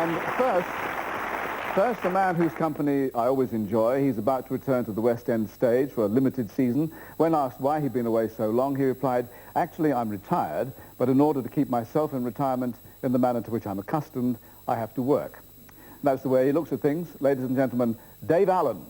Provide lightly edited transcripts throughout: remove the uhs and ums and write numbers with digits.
And first, a man whose company I always enjoy. He's about to return to the West End stage for a limited season. When asked why he'd been away so long, he replied, "Actually, I'm retired, but in order to keep myself in retirement in the manner to which I'm accustomed, I have to work." And that's the way he looks at things. Ladies and gentlemen, Dave Allen.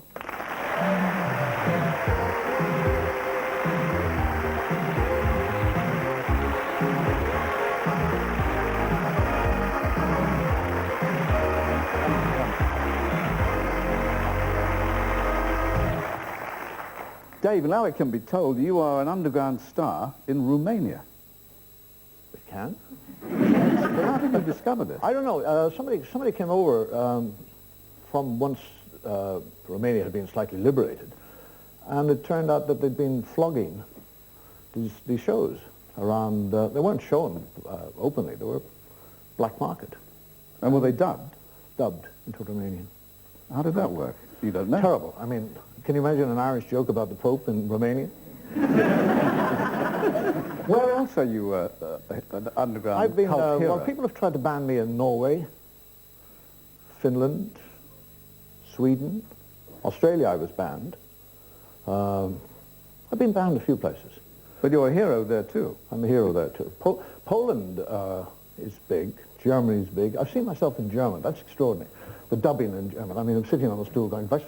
Dave, now it can be told you are an underground star in Romania. It can? But how did you discover this? I don't know. Somebody came over from once Romania had been slightly liberated, and it turned out that they'd been flogging these shows around. They weren't shown openly. They were black market. And were they dubbed? Dubbed into Romanian. How did that work? You don't know. Terrible. I mean, can you imagine an Irish joke about the Pope in Romania? Where else are you an underground I've been, cult hero? well, people have tried to ban me in Norway, Finland, Sweden, Australia I was banned. I've been banned a few places. But you're a hero there too. I'm a hero there too. Poland is big, Germany's big. I've seen myself in German, that's extraordinary. The dubbing in German. I mean, I'm sitting on a stool going, I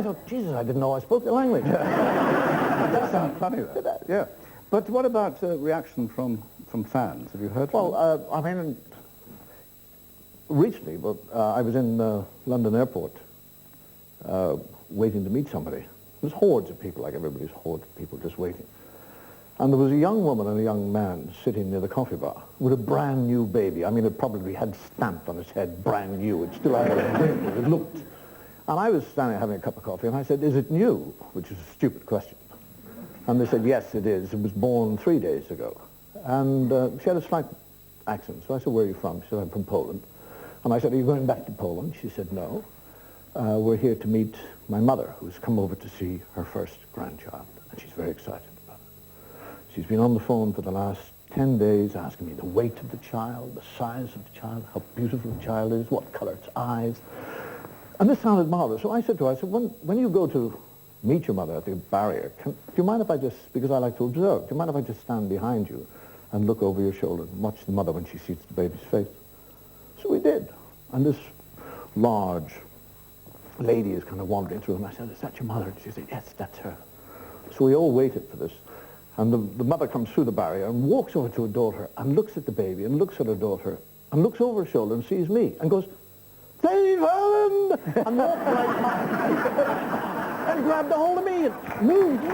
thought, Jesus, I didn't know I spoke the language. That sounds funny, though. Yeah. But what about reaction from fans? Have you heard from them? Well, I mean, recently, I was in London airport waiting to meet somebody. There's hordes of people, like everybody's hordes of people just waiting. And there was a young woman and a young man sitting near the coffee bar with a brand new baby. I mean, it probably had stamped on its head, brand new. It still had a dimple. It looked. And I was standing having a cup of coffee, and I said, "Is it new?" Which is a stupid question. And they said, "Yes, it is. It was born 3 days ago." And she had a slight accent. So I said, "Where are you from?" She said, "I'm from Poland." And I said, "Are you going back to Poland?" She said, "No. We're here to meet my mother, who's come over to see her first grandchild." And she's very excited. She's been on the phone for the last 10 days asking me the weight of the child, the size of the child, how beautiful the child is, what color its eyes. And this sounded marvelous. So I said to her, when you go to meet your mother at the barrier, do you mind if I just, because I like to observe, do you mind if I just stand behind you and look over your shoulder and watch the mother when she sees the baby's face? So we did. And this large lady is kind of wandering through, and I said, "Is that your mother?" And she said, "Yes, that's her." So we all waited for this. And the mother comes through the barrier and walks over to her daughter and looks at the baby and looks at her daughter and looks over her shoulder and sees me and goes, "Dave Allen!" and walked right by and grabbed a hold of me and moved. It's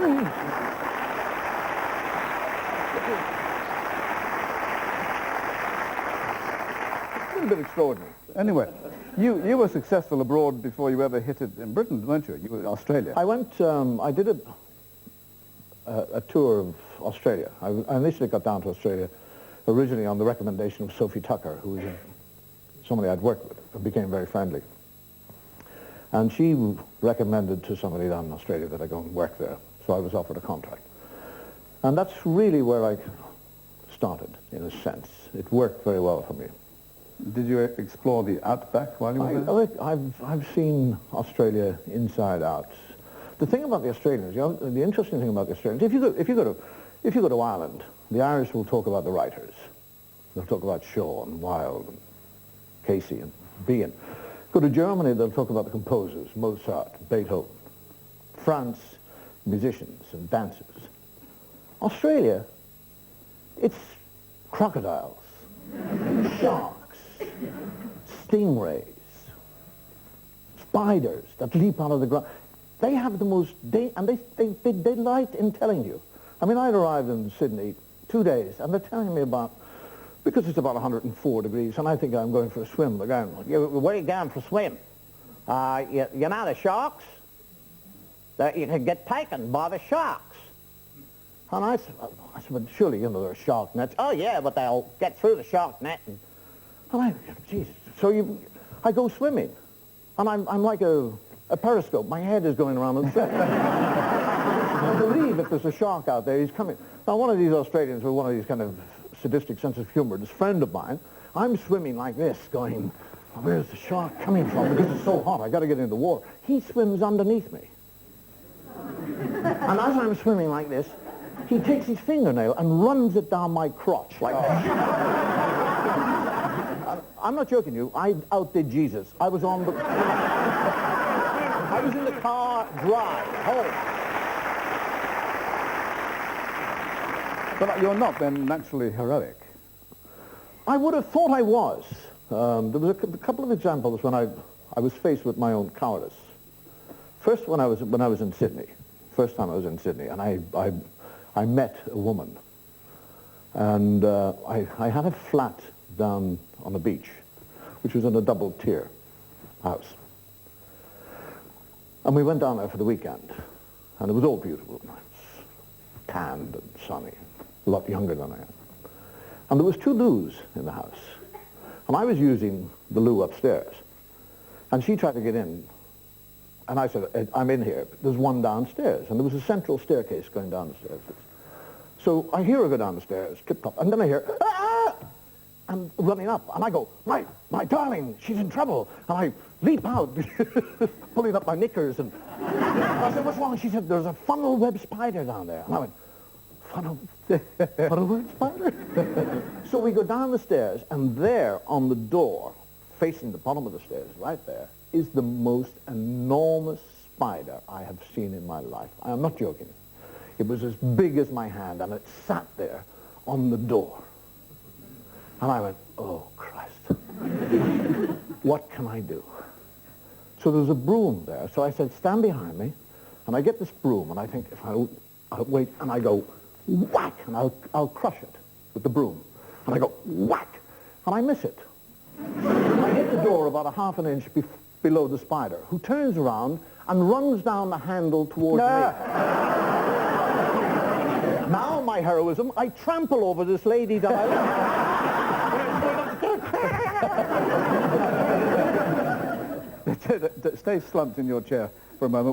a little bit extraordinary. Anyway, you were successful abroad before you ever hit it in Britain, weren't you? You were in Australia. I went, I did a tour of Australia. I initially got down to Australia originally on the recommendation of Sophie Tucker, who was somebody I'd worked with and became very friendly. And she recommended to somebody down in Australia that I go and work there. So I was offered a contract. And that's really where I started, in a sense. It worked very well for me. Did you explore the outback while you were there? I've seen Australia inside out. The thing about the Australians, you know, the interesting thing about the Australians, if you go to Ireland, the Irish will talk about the writers. They'll talk about Shaw and Wilde and Casey and Behan. Go to Germany, they'll talk about the composers, Mozart, Beethoven. France, musicians and dancers. Australia, it's crocodiles, sharks, stingrays, spiders that leap out of the ground. They have the most, and they delight in telling you. I mean, I'd arrived in Sydney 2 days, and they're telling me about, because it's about 104 degrees, and I think I'm going for a swim. They're going, "Where are you going for a swim? You know the sharks? You can get taken by the sharks." And I said, "But surely, you know, there are shark nets." "Oh, yeah, but they'll get through the shark net." And I, Jesus. So I go swimming, and I'm like a periscope. My head is going around the thing. I believe if there's a shark out there, he's coming. Now, one of these Australians with one of these kind of sadistic sense of humor, this friend of mine, I'm swimming like this, going, where's the shark coming from? Because it's so hot, I got to get into the water. He swims underneath me. And as I'm swimming like this, he takes his fingernail and runs it down my crotch like I'm not joking you. I outdid Jesus. I was on the... I was in the car drive home. But you're not then naturally heroic. I would have thought I was. There was a couple of examples when I was faced with my own cowardice. First, when I was in Sydney. First time I was in Sydney, and I met a woman, and I had a flat down on the beach, which was in a double-tier house. And we went down there for the weekend, and it was all beautiful. I was tanned and sunny, a lot younger than I am. And there was 2 loos in the house, and I was using the loo upstairs, and she tried to get in. And I said, I'm in here. There's one downstairs. And there was a central staircase going down the stairs. So I hear her go down the stairs, tip-top, and then I hear, ah! I'm running up, and I go, my darling, she's in trouble. And I leap out, pulling up my knickers, and I said, what's wrong? She said, there's a funnel web spider down there. And I went, funnel web spider? So we go down the stairs, and there on the door, facing the bottom of the stairs, right there, is the most enormous spider I have seen in my life. I am not joking. It was as big as my hand, and it sat there on the door. And I went, oh, Christ. What can I do? So there's a broom there. So I said, stand behind me. And I get this broom, and I think, if I'll wait, and I go, whack, and I'll crush it with the broom. And I go, whack, and I miss it. I hit the door about a half an inch below the spider, who turns around and runs down the handle towards me. Now my heroism, I trample over this lady that I Stay slumped in your chair for a moment.